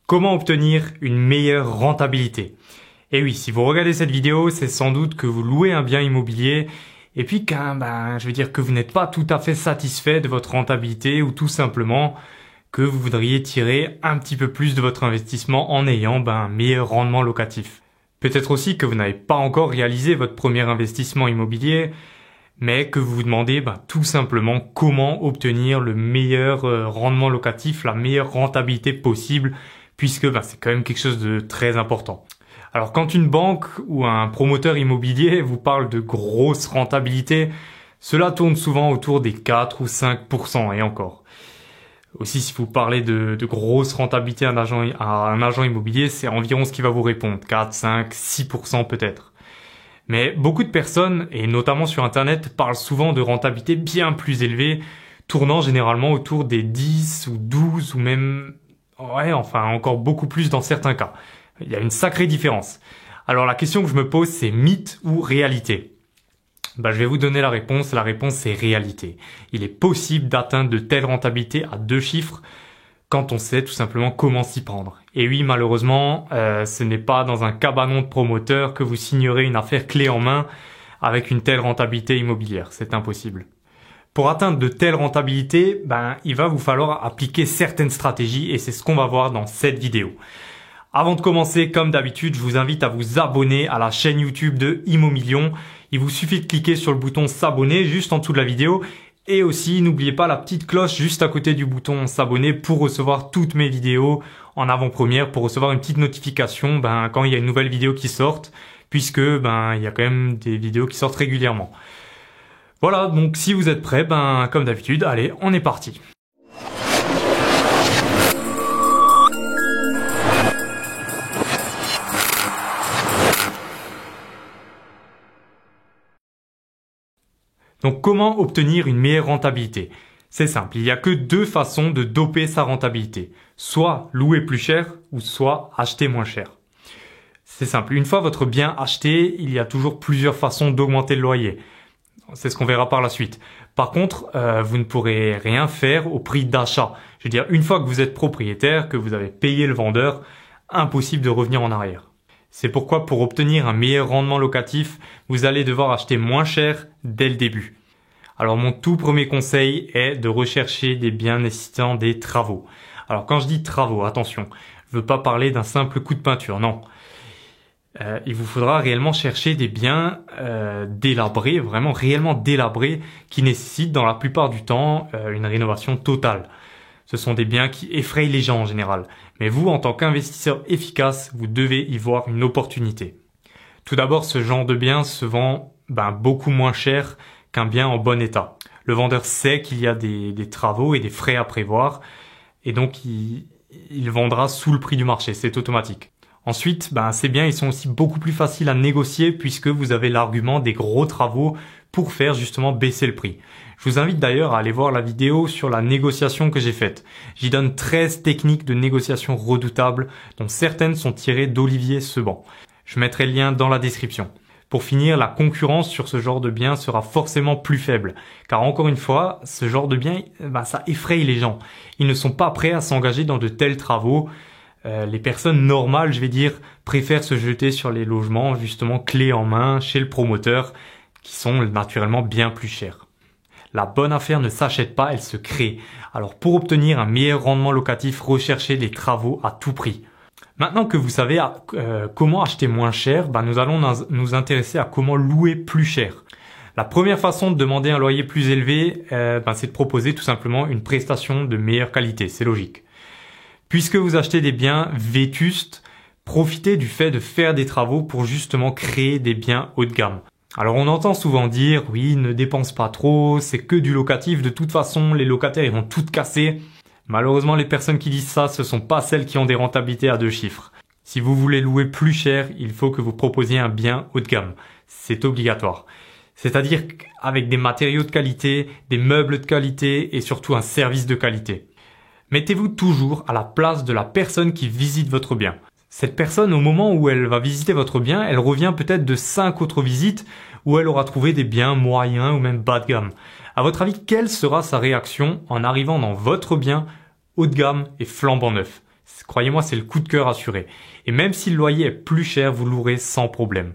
Comment obtenir une meilleure rentabilité? Et oui, si vous regardez cette vidéo, c'est sans doute que vous louez un bien immobilier et puis que vous n'êtes pas tout à fait satisfait de votre rentabilité ou tout simplement que vous voudriez tirer un petit peu plus de votre investissement en ayant un meilleur rendement locatif. Peut-être aussi que vous n'avez pas encore réalisé votre premier investissement immobilier, mais que vous vous demandez tout simplement comment obtenir le meilleur rendement locatif, la meilleure rentabilité possible, puisque c'est quand même quelque chose de très important. Alors quand une banque ou un promoteur immobilier vous parle de grosses rentabilités, cela tourne souvent autour des 4 ou 5% et encore. Aussi, si vous parlez de grosses rentabilités à un agent immobilier, c'est environ ce qui va vous répondre, 4, 5, 6% peut-être. Mais beaucoup de personnes, et notamment sur Internet, parlent souvent de rentabilités bien plus élevées, tournant généralement autour des 10 ou 12 ou même encore beaucoup plus dans certains cas. Il y a une sacrée différence. Alors la question que je me pose, c'est mythe ou réalité? Je vais vous donner la réponse. La réponse, c'est réalité. Il est possible d'atteindre de telles rentabilités à 2 chiffres quand on sait tout simplement comment s'y prendre. Et oui, malheureusement, ce n'est pas dans un cabanon de promoteur que vous signerez une affaire clé en main avec une telle rentabilité immobilière. C'est impossible. Pour atteindre de telles rentabilités, il va vous falloir appliquer certaines stratégies et c'est ce qu'on va voir dans cette vidéo. Avant de commencer, comme d'habitude, je vous invite à vous abonner à la chaîne YouTube de Immomillion. Il vous suffit de cliquer sur le bouton s'abonner juste en dessous de la vidéo. Et aussi, n'oubliez pas la petite cloche juste à côté du bouton s'abonner pour recevoir toutes mes vidéos en avant-première, pour recevoir une petite notification quand il y a une nouvelle vidéo qui sort, puisque il y a quand même des vidéos qui sortent régulièrement. Voilà, donc si vous êtes prêts, comme d'habitude, allez, on est parti. Donc comment obtenir une meilleure rentabilité? C'est simple, il n'y a que 2 façons de doper sa rentabilité. Soit louer plus cher ou soit acheter moins cher. C'est simple, une fois votre bien acheté, il y a toujours plusieurs façons d'augmenter le loyer. C'est ce qu'on verra par la suite. Par contre, vous ne pourrez rien faire au prix d'achat. Je veux dire, une fois que vous êtes propriétaire, que vous avez payé le vendeur, impossible de revenir en arrière. C'est pourquoi pour obtenir un meilleur rendement locatif, vous allez devoir acheter moins cher dès le début. Alors mon tout premier conseil est de rechercher des biens nécessitant des travaux. Alors quand je dis travaux, attention, je ne veux pas parler d'un simple coup de peinture, non. Il vous faudra réellement chercher des biens délabrés, vraiment réellement délabrés, qui nécessitent dans la plupart du temps une rénovation totale. Ce sont des biens qui effrayent les gens en général. Mais vous, en tant qu'investisseur efficace, vous devez y voir une opportunité. Tout d'abord, ce genre de bien se vend beaucoup moins cher qu'un bien en bon état. Le vendeur sait qu'il y a des travaux et des frais à prévoir, et donc il vendra sous le prix du marché, c'est automatique. Ensuite, ces biens ils sont aussi beaucoup plus faciles à négocier puisque vous avez l'argument des gros travaux pour faire justement baisser le prix. Je vous invite d'ailleurs à aller voir la vidéo sur la négociation que j'ai faite. J'y donne 13 techniques de négociation redoutables dont certaines sont tirées d'Olivier Seban. Je mettrai le lien dans la description. Pour finir, la concurrence sur ce genre de bien sera forcément plus faible. Car encore une fois, ce genre de bien, ça effraie les gens. Ils ne sont pas prêts à s'engager dans de tels travaux. Les personnes normales, préfèrent se jeter sur les logements justement clés en main chez le promoteur qui sont naturellement bien plus chers. La bonne affaire ne s'achète pas, elle se crée. Alors pour obtenir un meilleur rendement locatif, recherchez des travaux à tout prix. Maintenant que vous savez comment acheter moins cher, nous allons nous intéresser à comment louer plus cher. La première façon de demander un loyer plus élevé, c'est de proposer tout simplement une prestation de meilleure qualité, c'est logique. Puisque vous achetez des biens vétustes, profitez du fait de faire des travaux pour justement créer des biens haut de gamme. Alors on entend souvent dire, oui, ne dépense pas trop, c'est que du locatif, de toute façon les locataires ils vont tout casser. Malheureusement les personnes qui disent ça, ce sont pas celles qui ont des rentabilités à 2 chiffres. Si vous voulez louer plus cher, il faut que vous proposiez un bien haut de gamme. C'est obligatoire. C'est-à-dire avec des matériaux de qualité, des meubles de qualité et surtout un service de qualité. Mettez-vous toujours à la place de la personne qui visite votre bien. Cette personne, au moment où elle va visiter votre bien, elle revient peut-être de 5 autres visites où elle aura trouvé des biens moyens ou même bas de gamme. À votre avis, quelle sera sa réaction en arrivant dans votre bien haut de gamme et flambant neuf? Croyez-moi, c'est le coup de cœur assuré. Et même si le loyer est plus cher, vous louerez sans problème.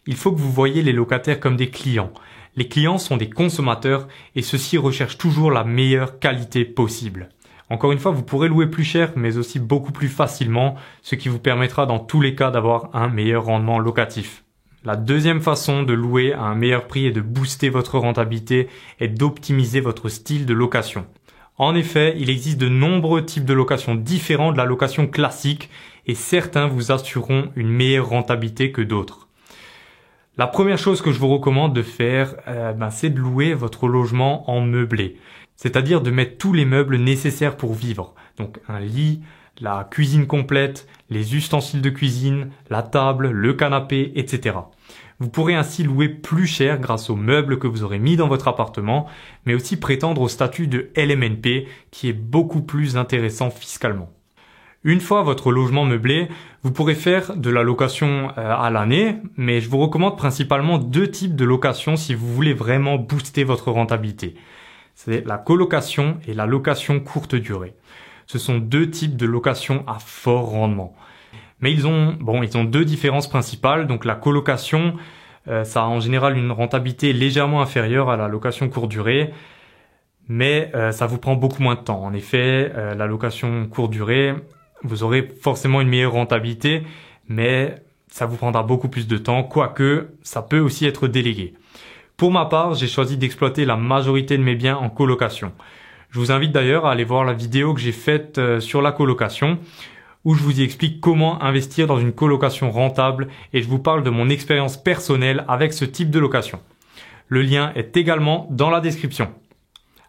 Il faut que vous voyez les locataires comme des clients. Les clients sont des consommateurs et ceux-ci recherchent toujours la meilleure qualité possible. Encore une fois, vous pourrez louer plus cher, mais aussi beaucoup plus facilement, ce qui vous permettra dans tous les cas d'avoir un meilleur rendement locatif. La deuxième façon de louer à un meilleur prix et de booster votre rentabilité est d'optimiser votre style de location. En effet, il existe de nombreux types de location différents de la location classique et certains vous assureront une meilleure rentabilité que d'autres. La première chose que je vous recommande de faire, c'est de louer votre logement en meublé. C'est-à-dire de mettre tous les meubles nécessaires pour vivre. Donc un lit, la cuisine complète, les ustensiles de cuisine, la table, le canapé, etc. Vous pourrez ainsi louer plus cher grâce aux meubles que vous aurez mis dans votre appartement, mais aussi prétendre au statut de LMNP qui est beaucoup plus intéressant fiscalement. Une fois votre logement meublé, vous pourrez faire de la location à l'année, mais je vous recommande principalement 2 types de location si vous voulez vraiment booster votre rentabilité. C'est la colocation et la location courte durée. Ce sont 2 types de location à fort rendement. Mais ils ont 2 différences principales. Donc la colocation, ça a en général une rentabilité légèrement inférieure à la location courte durée, mais ça vous prend beaucoup moins de temps. En effet, la location courte durée, vous aurez forcément une meilleure rentabilité, mais ça vous prendra beaucoup plus de temps, quoique ça peut aussi être délégué. Pour ma part, j'ai choisi d'exploiter la majorité de mes biens en colocation. Je vous invite d'ailleurs à aller voir la vidéo que j'ai faite sur la colocation, où je vous y explique comment investir dans une colocation rentable et je vous parle de mon expérience personnelle avec ce type de location. Le lien est également dans la description.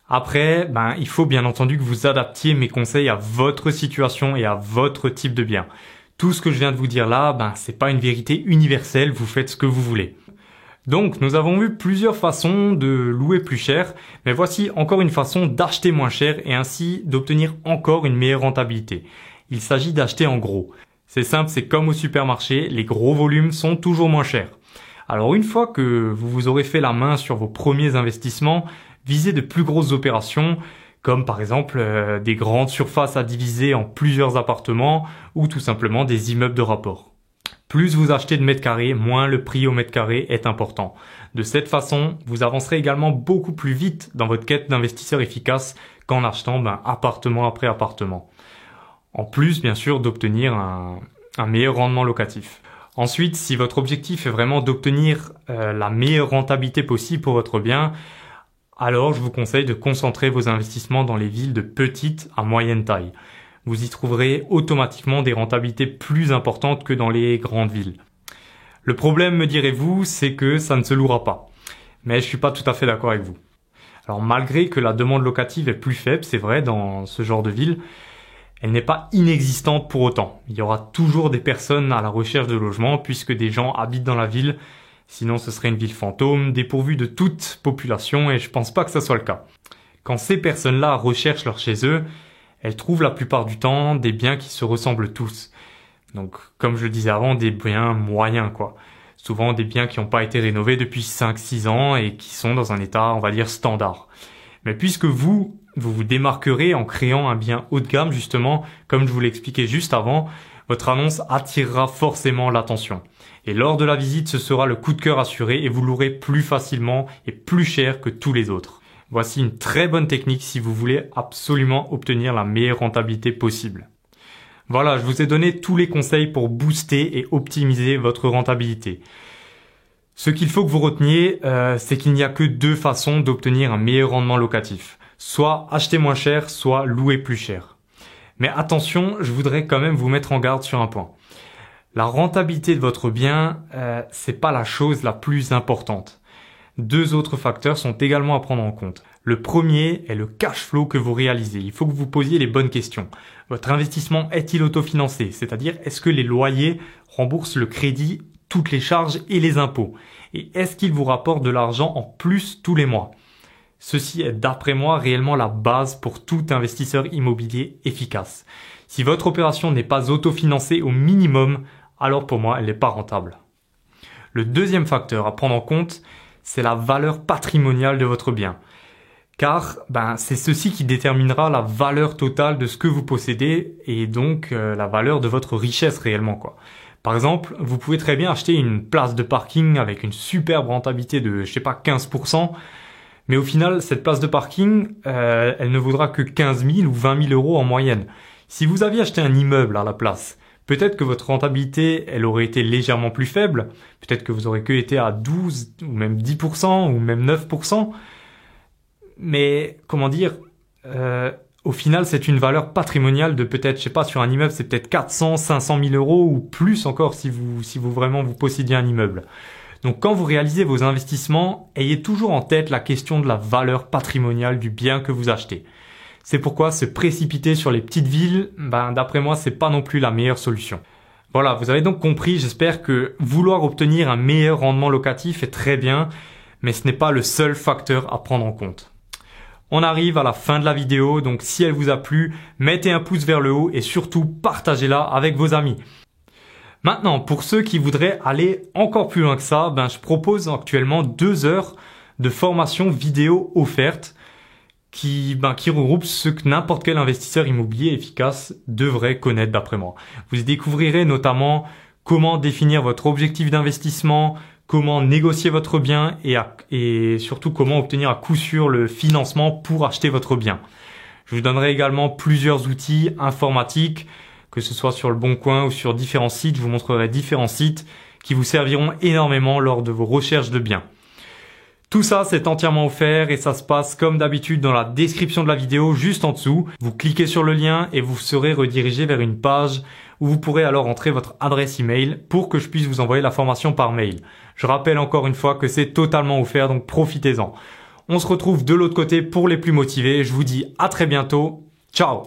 Après, il faut bien entendu que vous adaptiez mes conseils à votre situation et à votre type de bien. Tout ce que je viens de vous dire là, c'est pas une vérité universelle, vous faites ce que vous voulez. Donc, nous avons vu plusieurs façons de louer plus cher, mais voici encore une façon d'acheter moins cher et ainsi d'obtenir encore une meilleure rentabilité. Il s'agit d'acheter en gros. C'est simple, c'est comme au supermarché, les gros volumes sont toujours moins chers. Alors une fois que vous vous aurez fait la main sur vos premiers investissements, visez de plus grosses opérations, comme par exemple des grandes surfaces à diviser en plusieurs appartements ou tout simplement des immeubles de rapport. Plus vous achetez de mètres carrés, moins le prix au mètre carré est important. De cette façon, vous avancerez également beaucoup plus vite dans votre quête d'investisseur efficace qu'en achetant appartement après appartement. En plus, bien sûr, d'obtenir un meilleur rendement locatif. Ensuite, si votre objectif est vraiment d'obtenir la meilleure rentabilité possible pour votre bien, alors je vous conseille de concentrer vos investissements dans les villes de petite à moyenne taille. Vous y trouverez automatiquement des rentabilités plus importantes que dans les grandes villes. Le problème, me direz-vous, c'est que ça ne se louera pas. Mais je suis pas tout à fait d'accord avec vous. Alors malgré que la demande locative est plus faible, c'est vrai, dans ce genre de ville, elle n'est pas inexistante pour autant. Il y aura toujours des personnes à la recherche de logement puisque des gens habitent dans la ville. Sinon, ce serait une ville fantôme, dépourvue de toute population et je pense pas que ça soit le cas. Quand ces personnes-là recherchent leur chez eux, elles trouvent la plupart du temps des biens qui se ressemblent tous. Donc, comme je le disais avant, des biens moyens, quoi. Souvent des biens qui n'ont pas été rénovés depuis 5-6 ans et qui sont dans un état, on va dire, standard. Mais puisque vous vous démarquerez en créant un bien haut de gamme, justement, comme je vous l'ai expliqué juste avant, votre annonce attirera forcément l'attention. Et lors de la visite, ce sera le coup de cœur assuré et vous louerez plus facilement et plus cher que tous les autres. Voici une très bonne technique si vous voulez absolument obtenir la meilleure rentabilité possible. Voilà, je vous ai donné tous les conseils pour booster et optimiser votre rentabilité. Ce qu'il faut que vous reteniez, c'est qu'il n'y a que 2 façons d'obtenir un meilleur rendement locatif. Soit acheter moins cher, soit louer plus cher. Mais attention, je voudrais quand même vous mettre en garde sur un point. La rentabilité de votre bien, c'est pas la chose la plus importante. 2 autres facteurs sont également à prendre en compte. Le premier est le cash flow que vous réalisez. Il faut que vous posiez les bonnes questions. Votre investissement est-il autofinancé? C'est-à-dire, est-ce que les loyers remboursent le crédit, toutes les charges et les impôts? Et est-ce qu'il vous rapporte de l'argent en plus tous les mois? Ceci est, d'après moi, réellement la base pour tout investisseur immobilier efficace. Si votre opération n'est pas autofinancée au minimum, alors pour moi, elle n'est pas rentable. Le deuxième facteur à prendre en compte, c'est la valeur patrimoniale de votre bien. car c'est ceci qui déterminera la valeur totale de ce que vous possédez et donc la valeur de votre richesse réellement, quoi. Par exemple, vous pouvez très bien acheter une place de parking avec une superbe rentabilité de, 15%, mais au final, cette place de parking, elle ne vaudra que 15 000 ou 20 000 euros en moyenne. Si vous aviez acheté un immeuble à la place, peut-être que votre rentabilité, elle aurait été légèrement plus faible, peut-être que vous aurez que été à 12 ou même 10% ou même 9%, mais au final, c'est une valeur patrimoniale de peut-être, sur un immeuble, c'est peut-être 400, 500 000 euros ou plus encore si vous vraiment vous possédiez un immeuble. Donc, quand vous réalisez vos investissements, ayez toujours en tête la question de la valeur patrimoniale du bien que vous achetez. C'est pourquoi se précipiter sur les petites villes, d'après moi, c'est pas non plus la meilleure solution. Voilà, vous avez donc compris, j'espère que vouloir obtenir un meilleur rendement locatif est très bien, mais ce n'est pas le seul facteur à prendre en compte. On arrive à la fin de la vidéo, donc si elle vous a plu, mettez un pouce vers le haut et surtout partagez-la avec vos amis. Maintenant, pour ceux qui voudraient aller encore plus loin que ça, je propose actuellement 2 heures de formation vidéo offerte qui regroupe ce que n'importe quel investisseur immobilier efficace devrait connaître d'après moi. Vous y découvrirez notamment comment définir votre objectif d'investissement, comment négocier votre bien et surtout comment obtenir à coup sûr le financement pour acheter votre bien. Je vous donnerai également plusieurs outils informatiques, que ce soit sur le Bon Coin ou sur différents sites. Je vous montrerai différents sites qui vous serviront énormément lors de vos recherches de biens. Tout ça, c'est entièrement offert et ça se passe comme d'habitude dans la description de la vidéo juste en dessous. Vous cliquez sur le lien et vous serez redirigé vers une page où vous pourrez alors entrer votre adresse email pour que je puisse vous envoyer la formation par mail. Je rappelle encore une fois que c'est totalement offert, donc profitez-en. On se retrouve de l'autre côté pour les plus motivés. Je vous dis à très bientôt. Ciao!